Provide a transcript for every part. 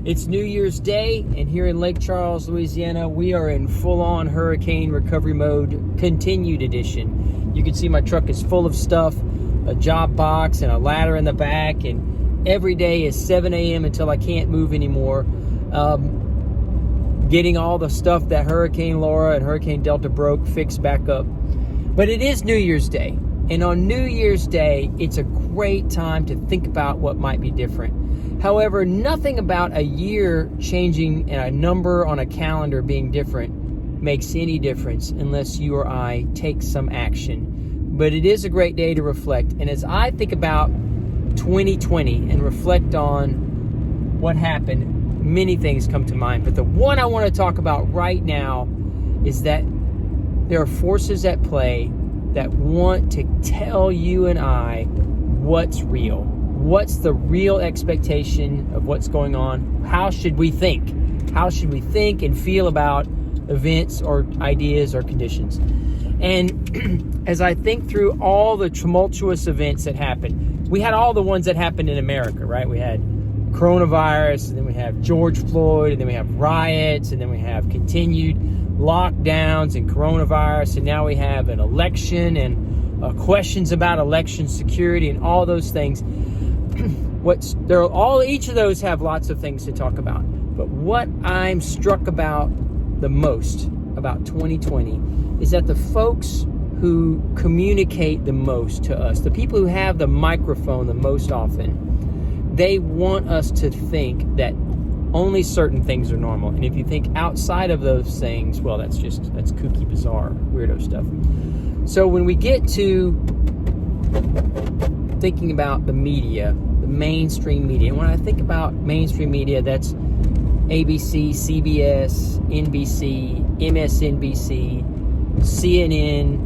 It's New Year's Day, and here in Lake Charles, Louisiana, we are in full-on hurricane recovery mode, continued edition. You can see my truck is full of stuff, a job box and a ladder in the back, and every day is 7 a.m. until I can't move anymore. Getting all the stuff that Hurricane Laura and Hurricane Delta broke fixed back up. But it is New Year's Day, and on New Year's Day, it's a great time to think about what might be different. However, nothing about a year changing and a number on a calendar being different makes any difference unless you or I take some action. But it is a great day to reflect. And as I think about 2020 and reflect on what happened, many things come to mind. But the one I want to talk about right now is that there are forces at play that want to tell you and I what's real. What's the real expectation of what's going on? How should we think? How should we think and feel about events or ideas or conditions? And as I think through all the tumultuous events that happened, we had all the ones that happened in America, right? We had coronavirus, and then we have George Floyd, and then we have riots, and then we have continued lockdowns and coronavirus, and now we have an election and questions about election security and all those things. Each of those have lots of things to talk about. But what I'm struck about the most about 2020 is that the folks who communicate the most to us, the people who have the microphone the most often, they want us to think that only certain things are normal. And if you think outside of those things, well, that's kooky, bizarre, weirdo stuff. So when we get to thinking about the media, the mainstream media, and when I think about mainstream media, that's ABC, CBS, NBC, MSNBC, CNN,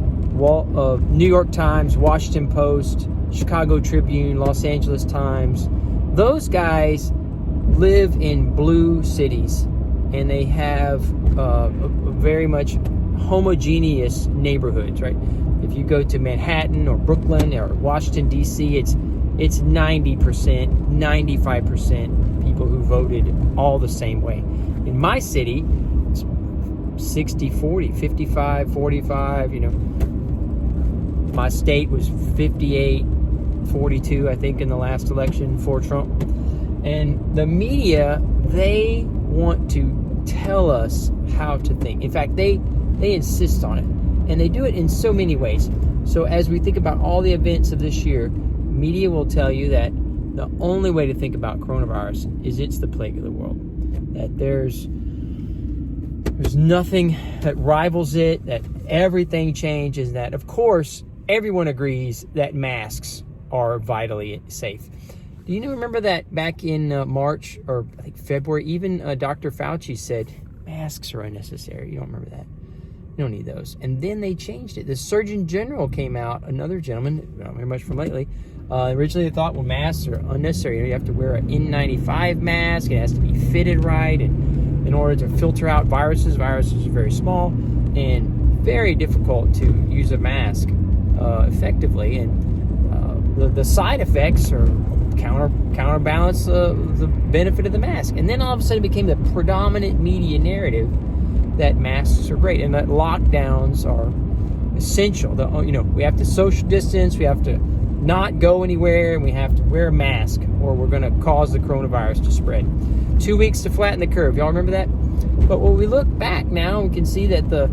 New York Times, Washington Post, Chicago Tribune, Los Angeles Times. Those guys live in blue cities, and they have a very much homogeneous neighborhoods, right? If you go to Manhattan or Brooklyn or Washington, D.C., it's 90%, 95% people who voted all the same way. In my city, it's 60-40, 55-45, My state was 58-42, I think, in the last election for Trump. And the media, they want to tell us how to think. In fact, they insist on it. And they do it in so many ways. So as we think about all the events of this year, media will tell you that the only way to think about coronavirus is it's the plague of the world. That there's nothing that rivals it, that everything changes, that, of course, everyone agrees that masks are vitally safe. Do you remember that back in March, or I think February, even Dr. Fauci said masks are unnecessary? You don't remember that? You don't need those. And then they changed it. The Surgeon General came out, another gentleman, I don't hear much from lately. Originally they thought, well, masks are unnecessary. You have to wear an N95 mask. It has to be fitted right. And in order to filter out viruses are very small and very difficult to use a mask effectively. And the side effects are counterbalance the benefit of the mask. And then all of a sudden it became the predominant media narrative that masks are great and that lockdowns are essential. We have to social distance, we have to not go anywhere, and we have to wear a mask or we're going to cause the coronavirus to spread. 2 weeks to flatten the curve. Y'all remember that? But when we look back now, we can see that the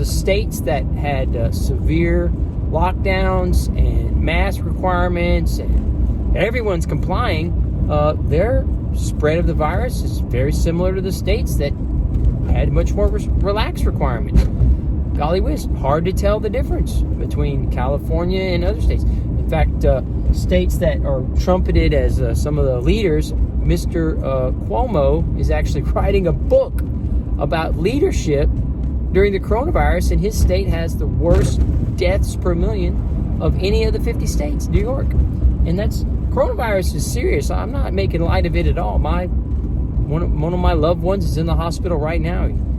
states that had severe lockdowns and mask requirements and everyone's complying, their spread of the virus is very similar to the states that had much more relaxed requirements. Golly whiz, hard to tell the difference between California and other states. In fact, states that are trumpeted as some of the leaders, Mr. Cuomo is actually writing a book about leadership during the coronavirus, and his state has the worst deaths per million of any of the 50 states, New York. And coronavirus is serious. I'm not making light of it at all. One of my loved ones is in the hospital right now, and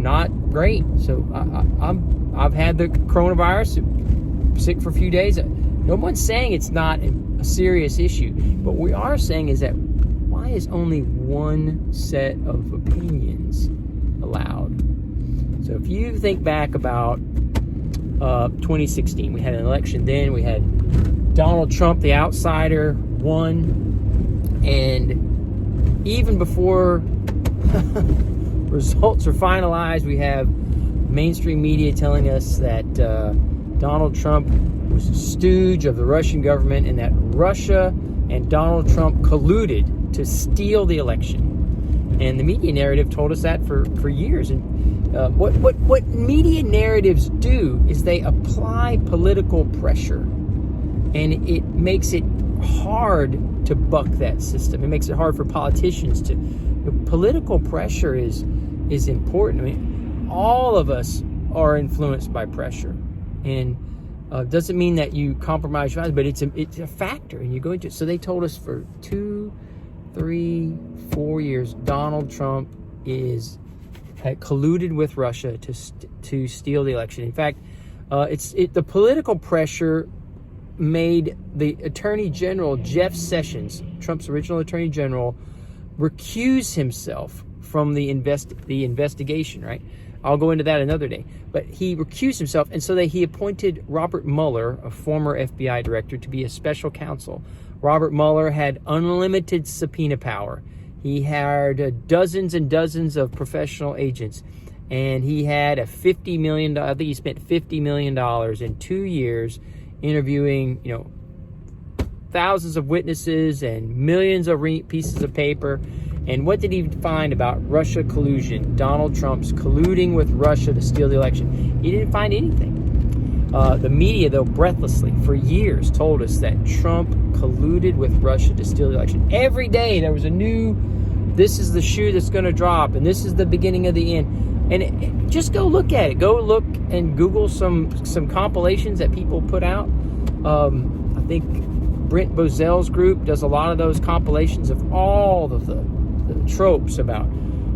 not great. So I've had the coronavirus, sick for a few days. No one's saying it's not a serious issue, but what we are saying is that why is only one set of opinions allowed? So if you think back about 2016, we had an election then. We had Donald Trump, the outsider, won. And even before results are finalized, we have mainstream media telling us that Donald Trump was a stooge of the Russian government and that Russia and Donald Trump colluded to steal the election. And the media narrative told us that for years. And what media narratives do is they apply political pressure, and it makes it hard to buck that system. It makes it hard for politicians to. Political pressure is important. I mean, all of us are influenced by pressure, and doesn't mean that you compromise your values, but it's a factor, and you go into it. So they told us for 2, 3, 4 years, Donald Trump had colluded with Russia to steal the election. In fact, the political pressure made the Attorney General, Jeff Sessions, Trump's original Attorney General, recuse himself from the investigation, right? I'll go into that another day. But he recused himself, and so he appointed Robert Mueller, a former FBI director, to be a special counsel. Robert Mueller had unlimited subpoena power. He hired dozens and dozens of professional agents, and he had I think he spent $50 million in 2 years interviewing, thousands of witnesses and millions of pieces of paper. And what did he find about Russia collusion? Donald Trump's colluding with Russia to steal the election. He didn't find anything. The media, though, breathlessly for years told us that Trump colluded with Russia to steal the election. Every day there was a new, this is the shoe that's going to drop, and this is the beginning of the end. And just go look at it. Go look and Google some compilations that people put out. I think Brent Bozell's group does a lot of those compilations of all of the tropes about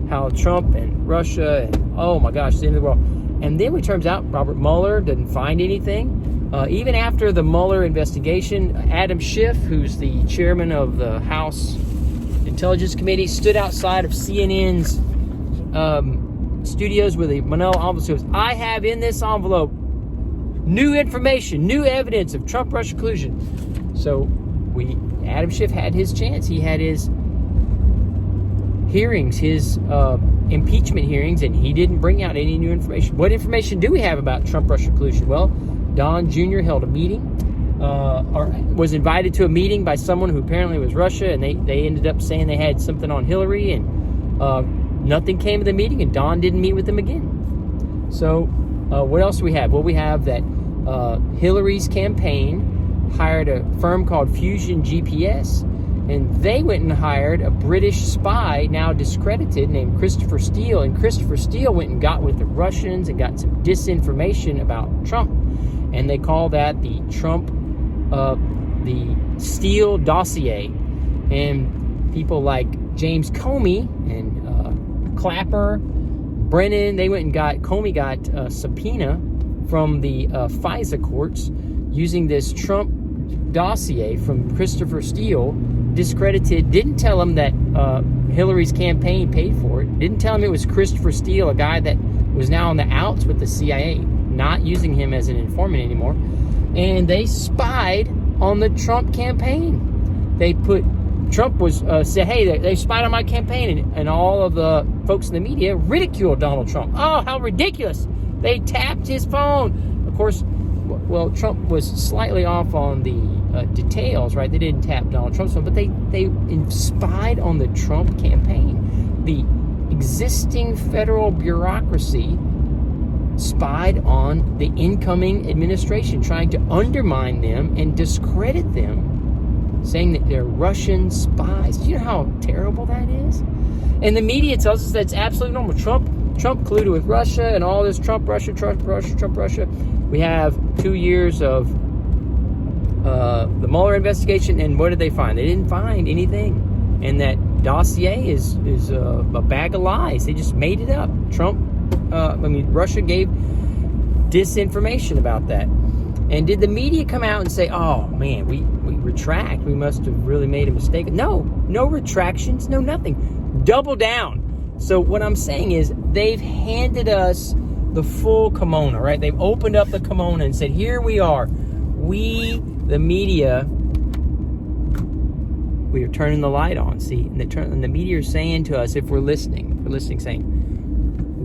how Trump and Russia and, oh my gosh, the end of the world. And then it turns out Robert Mueller didn't find anything. Even after the Mueller investigation, Adam Schiff, who's the chairman of the House Intelligence Committee, stood outside of CNN's studios with a manila envelope. Says, I have in this envelope new information, new evidence of Trump-Russia collusion. So Adam Schiff had his chance. He had his hearings, his impeachment hearings, and he didn't bring out any new information. What information do we have about Trump-Russia collusion? Well, Don Jr. held a meeting, or was invited to a meeting by someone who apparently was Russia, and they ended up saying they had something on Hillary, and nothing came of the meeting, and Don didn't meet with them again. So what else do we have? Well, we have that Hillary's campaign hired a firm called Fusion GPS, and they went and hired a British spy, now discredited, named Christopher Steele. And Christopher Steele went and got with the Russians and got some disinformation about Trump. And they call that the Steele dossier. And people like James Comey and Clapper, Brennan, Comey got a subpoena from the FISA courts using this Trump dossier from Christopher Steele, discredited, didn't tell him that Hillary's campaign paid for it, didn't tell him it was Christopher Steele, a guy that was now on the outs with the CIA, not using him as an informant anymore. And they spied on the Trump campaign. Trump said, hey, they spied on my campaign, and all of the folks in the media ridiculed Donald Trump. Oh, how ridiculous. They tapped his phone. Of course, well, Trump was slightly off on the details, right? They didn't tap Donald Trump's phone, but they spied on the Trump campaign. The existing federal bureaucracy spied on the incoming administration, trying to undermine them and discredit them, saying that they're Russian spies. Do you know how terrible that is? And the media tells us that's absolutely normal. Trump colluded with Russia and all this Trump, Russia. We have 2 years of the Mueller investigation, and what did they find? They didn't find anything. And that dossier is a bag of lies. They just made it up. Russia gave disinformation about that. And did the media come out and say, oh man, we retract. We must have really made a mistake. No retractions, no nothing. Double down. So what I'm saying is they've handed us the full kimono, right? They've opened up the kimono and said, here we are. We, the media, we are turning the light on, see? And the media are saying to us, if we're listening, saying,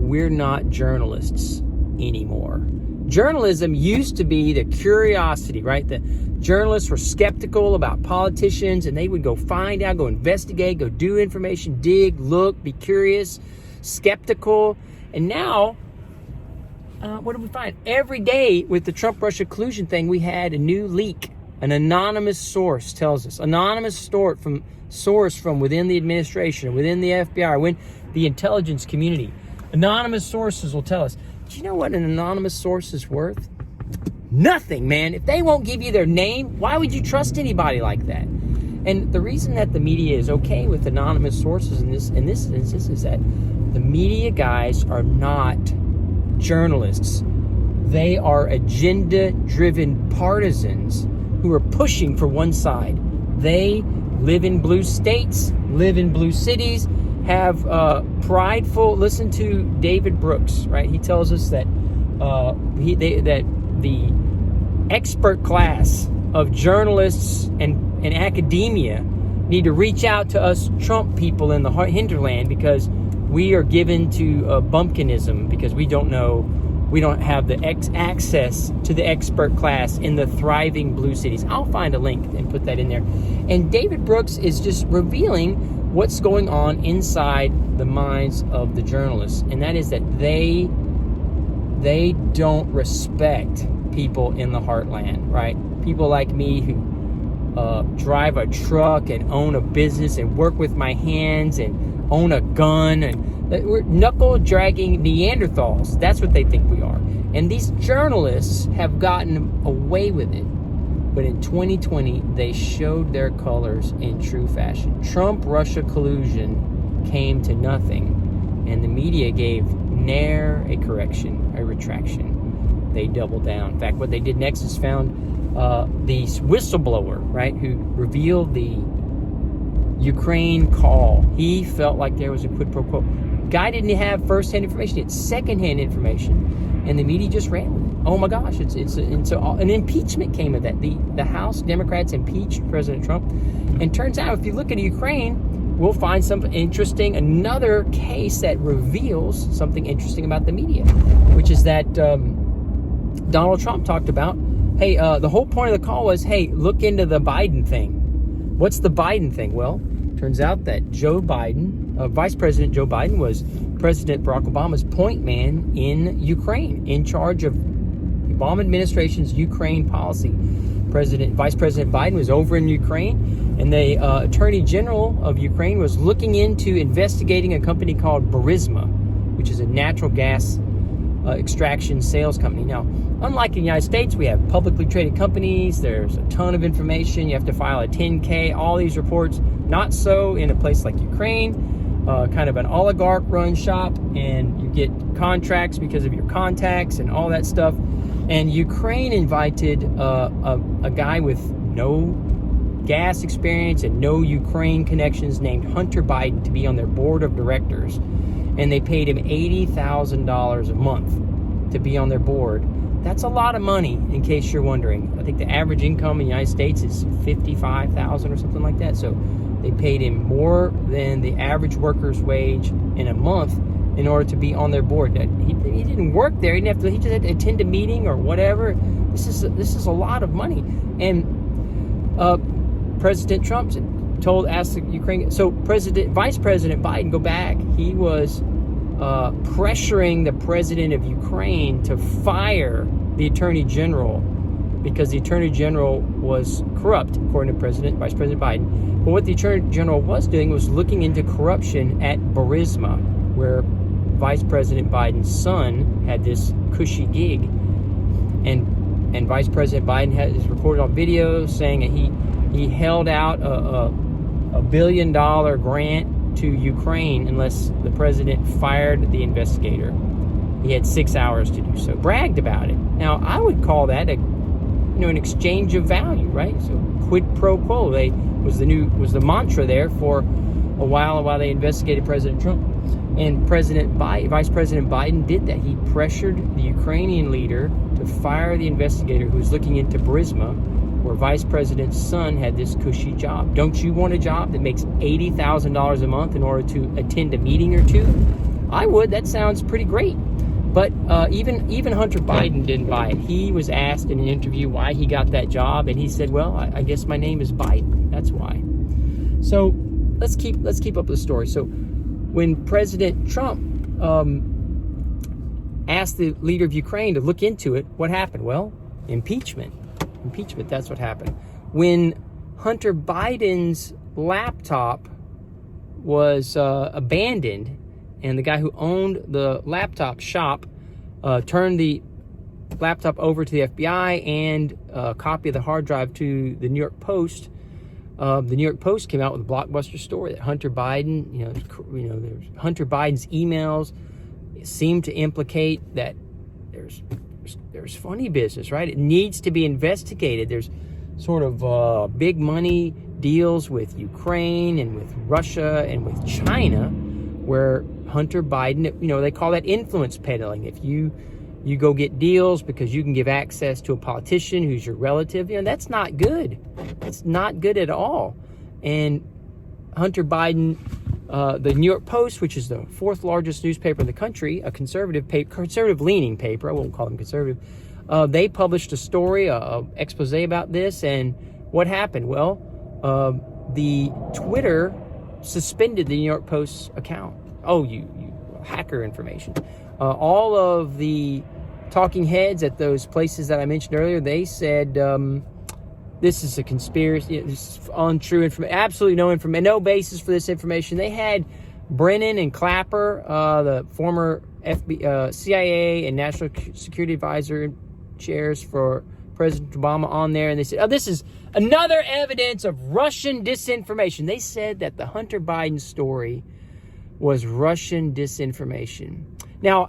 we're not journalists anymore. Journalism used to be the curiosity, right? The journalists were skeptical about politicians, and they would go find out, go investigate, go do information, dig, look, be curious, skeptical. And now, what do we find? Every day with the Trump-Russia collusion thing, we had a new leak. An anonymous source tells us. Anonymous source from within the administration, within the FBI, within the intelligence community. Anonymous sources will tell us. Do you know what an anonymous source is worth? Nothing, man. If they won't give you their name, why would you trust anybody like that? And the reason that the media is okay with anonymous sources in this instance is that the media guys are not journalists. They are agenda-driven partisans who are pushing for one side. They live in blue states, live in blue cities, have prideful. Listen to David Brooks, right? He tells us that that the expert class of journalists and academia need to reach out to us Trump people in the hinterland because we are given to bumpkinism because we don't have the access to the expert class in the thriving blue cities. I'll find a link and put that in there. And David Brooks is just revealing what's going on inside the minds of the journalists. And that is that they don't respect people in the heartland, right? People like me who drive a truck and own a business and work with my hands and own a gun, and we're knuckle-dragging Neanderthals. That's what they think we are. And these journalists have gotten away with it. But in 2020, they showed their colors in true fashion. Trump-Russia collusion came to nothing, and the media gave ne'er a correction, a retraction. They doubled down. In fact, what they did next is found the whistleblower, right, who revealed the Ukraine call. He felt like there was a quid pro quo. Guy didn't have first-hand information; he had second-hand information, and the media just ran with it. Oh my gosh! So an impeachment came of that. The House Democrats impeached President Trump, and turns out if you look at Ukraine, we'll find something interesting. Another case that reveals something interesting about the media, which is that Donald Trump talked about. Hey, the whole point of the call was, hey, look into the Biden thing. What's the Biden thing? Well, turns out that Joe Biden, Vice President Joe Biden, was President Barack Obama's point man in Ukraine, in charge of the Obama administration's Ukraine policy. Vice President Biden was over in Ukraine, and the Attorney General of Ukraine was looking into investigating a company called Burisma, which is a natural gas extraction sales company. Now, unlike in the United States, we have publicly traded companies. There's a ton of information. You have to file a 10K, all these reports. Not so in a place like Ukraine, kind of an oligarch-run shop, and you get contracts because of your contacts and all that stuff. And Ukraine invited a guy with no gas experience and no Ukraine connections named Hunter Biden to be on their board of directors. And they paid him $80,000 a month to be on their board. That's a lot of money, in case you're wondering. I think the average income in the United States is $55,000 or something like that. So they paid him more than the average worker's wage in a month in order to be on their board. He didn't work there. He just had to attend a meeting or whatever. This is a lot of money. And President Trump asked the Ukraine. So Vice President Biden, go back. He was pressuring the president of Ukraine to fire the Attorney General because the Attorney General was corrupt, according to Vice President Biden. But what the Attorney General was doing was looking into corruption at Burisma, where Vice President Biden's son had this cushy gig. And Vice President Biden is recorded on video saying that he held out a $1 billion grant to Ukraine unless the president fired the investigator. He had 6 hours to do so. Bragged about it. Now, I would call that an exchange of value, right? So quid pro quo was the mantra there for a while they investigated President Trump. And Vice President Biden did that. He pressured the Ukrainian leader to fire the investigator who was looking into Burisma, where Vice President's son had this cushy job. Don't you want a job that makes $80,000 a month in order to attend a meeting or two? I would. That sounds pretty great. But even Hunter Biden didn't buy it. He was asked in an interview why he got that job, and he said, "Well, I guess my name is Biden. That's why." So let's keep up the story. So when President Trump asked the leader of Ukraine to look into it, what happened? Well, impeachment. That's what happened. When Hunter Biden's laptop was abandoned, and the guy who owned the laptop shop turned the laptop over to the FBI and a copy of the hard drive to the New York Post. The New York Post came out with a blockbuster story that Hunter Biden, Hunter Biden's emails seem to implicate that there's funny business, right? It needs to be investigated. There's sort of big money deals with Ukraine and with Russia and with China, where Hunter Biden, they call that influence peddling. If you go get deals because you can give access to a politician who's your relative, that's not good. It's not good at all. And Hunter Biden, the New York Post, which is the fourth largest newspaper in the country, a conservative-leaning paper, I won't call them conservative, they published a story, an expose about this. And what happened? Well, the Twitter suspended the New York Post's account. Oh, you hacker information. All of the talking heads at those places that I mentioned earlier, they said this is a conspiracy, this is untrue information, absolutely no information, no basis for this information. They had Brennan and Clapper, the former CIA and National Security Advisor chairs for President Obama, on there, and they said, this is another evidence of Russian disinformation. They said that the Hunter Biden story was Russian disinformation. Now,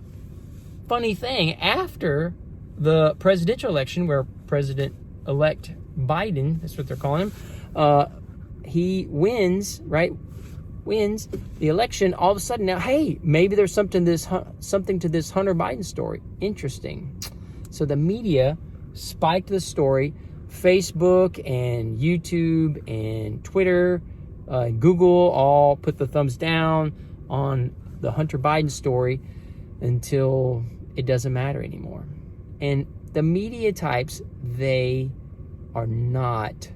funny thing, after the presidential election, where President-elect Biden, that's what they're calling him, he wins the election, all of a sudden now, hey, maybe there's something to this Hunter Biden story. Interesting. So the media spiked the story. Facebook and YouTube and Twitter, Google all put the thumbs down on the Hunter Biden story until it doesn't matter anymore. And the media types, they are not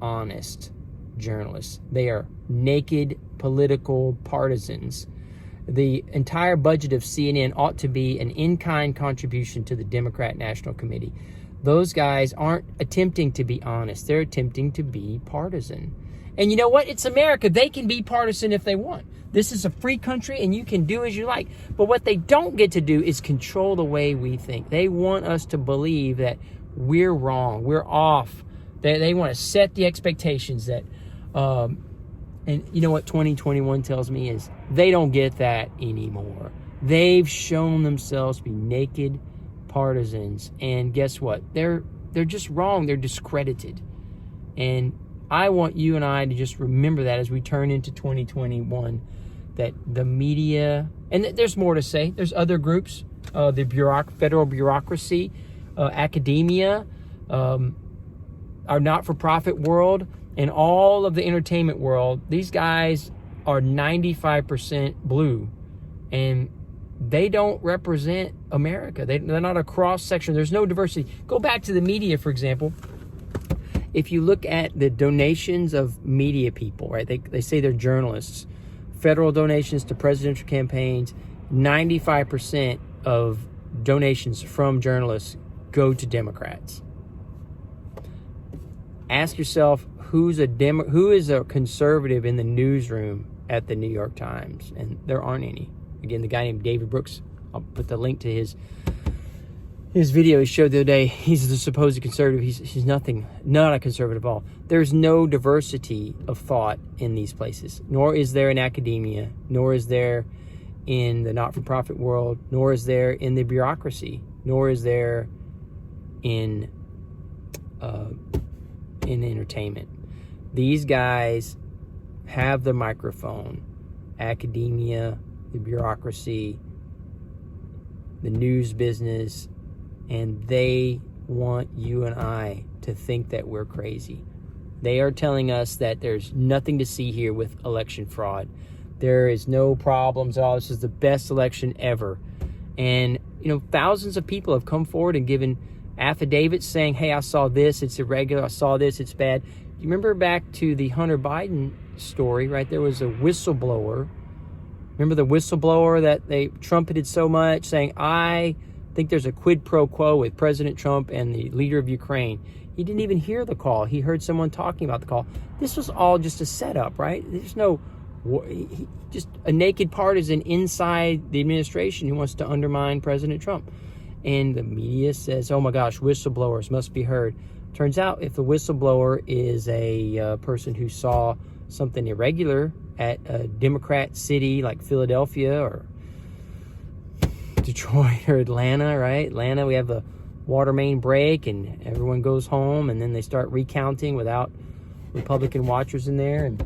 honest journalists. They are naked political partisans. The entire budget of CNN ought to be an in-kind contribution to the Democrat National Committee. Those guys aren't attempting to be honest. They're attempting to be partisan. And you know what? It's America. They can be partisan if they want. This is a free country, and you can do as you like. But what they don't get to do is control the way we think. They want us to believe that we're wrong, we're off. They want to set the expectations that, and you know what 2021 tells me is they don't get that anymore. They've shown themselves to be naked partisans, and guess what? They're just wrong. They're discredited. And I want you and I to just remember that as we turn into 2021, that the media, and there's more to say. There's other groups, the federal bureaucracy, academia, our not-for-profit world, and all of the entertainment world. These guys are 95% blue, and they don't represent America. They're not a cross-section. There's no diversity. Go back to the media, for example. If you look at the donations of media people, right? They say they're journalists. Federal donations to presidential campaigns, 95% of donations from journalists go to Democrats. Ask yourself, who is a conservative in the newsroom at the New York Times? And there aren't any. Again, the guy named David Brooks, I'll put the link to his video he showed the other day. He's the supposed conservative. He's nothing, not a conservative at all. There's no diversity of thought in these places, nor is there in academia, nor is there in the not-for-profit world, nor is there in the bureaucracy, nor is there in in entertainment. These guys have the microphone, academia, the bureaucracy, the news business, and they want you and I to think that we're crazy. They are telling us that there's nothing to see here with election fraud. There is no problems at all. This is the best election ever. And, thousands of people have come forward and given affidavits saying, hey, I saw this, it's irregular. I saw this, it's bad. You remember back to the Hunter Biden story, right? There was a whistleblower. Remember the whistleblower that they trumpeted so much, saying, I think there's a quid pro quo with President Trump and the leader of Ukraine. He didn't even hear the call. He heard someone talking about the call. This was all just a setup, right? There's no, just a naked partisan inside the administration who wants to undermine President Trump. And the media says, oh my gosh, whistleblowers must be heard. Turns out if the whistleblower is a person who saw something irregular at a Democrat city like Philadelphia or Detroit or Atlanta, right? Atlanta, we have a water main break and everyone goes home and then they start recounting without Republican watchers in there. And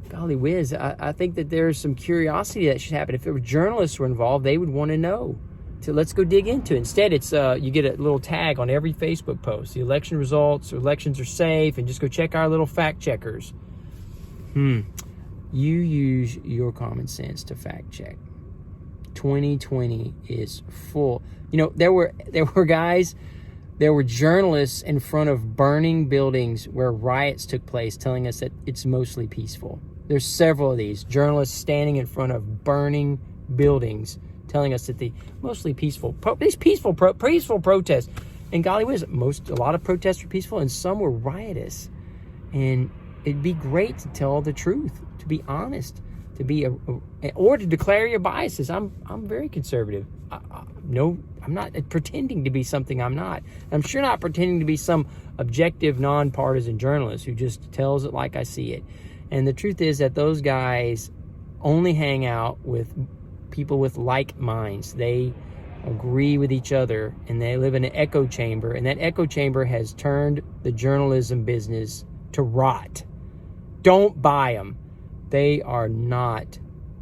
golly whiz, I think that there's some curiosity that should happen. If there were journalists were involved, they would want to know. So let's go dig into it. Instead, it's you get a little tag on every Facebook post. The election results, elections are safe, and just go check our little fact checkers. You use your common sense to fact check. 2020 is full. There were journalists in front of burning buildings where riots took place telling us that it's mostly peaceful. There's several of these journalists standing in front of burning buildings telling us that the mostly peaceful protests, and golly whiz, a lot of protests were peaceful and some were riotous. And it'd be great to tell the truth, to be honest, to be or to declare your biases. I'm very conservative. I'm not pretending to be something I'm not. I'm sure not pretending to be some objective, nonpartisan journalist who just tells it like I see it. And the truth is that those guys only hang out with people with like minds. They agree with each other and they live in an echo chamber, and that echo chamber has turned the journalism business to rot. Don't buy them. They are not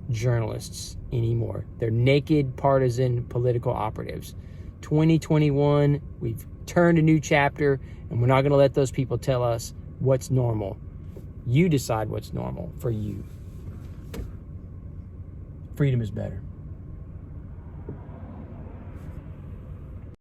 journalists anymore. They're naked partisan political operatives. 2021, we've turned a new chapter, and we're not going to let those people tell us what's normal. You decide what's normal for you. Freedom is better.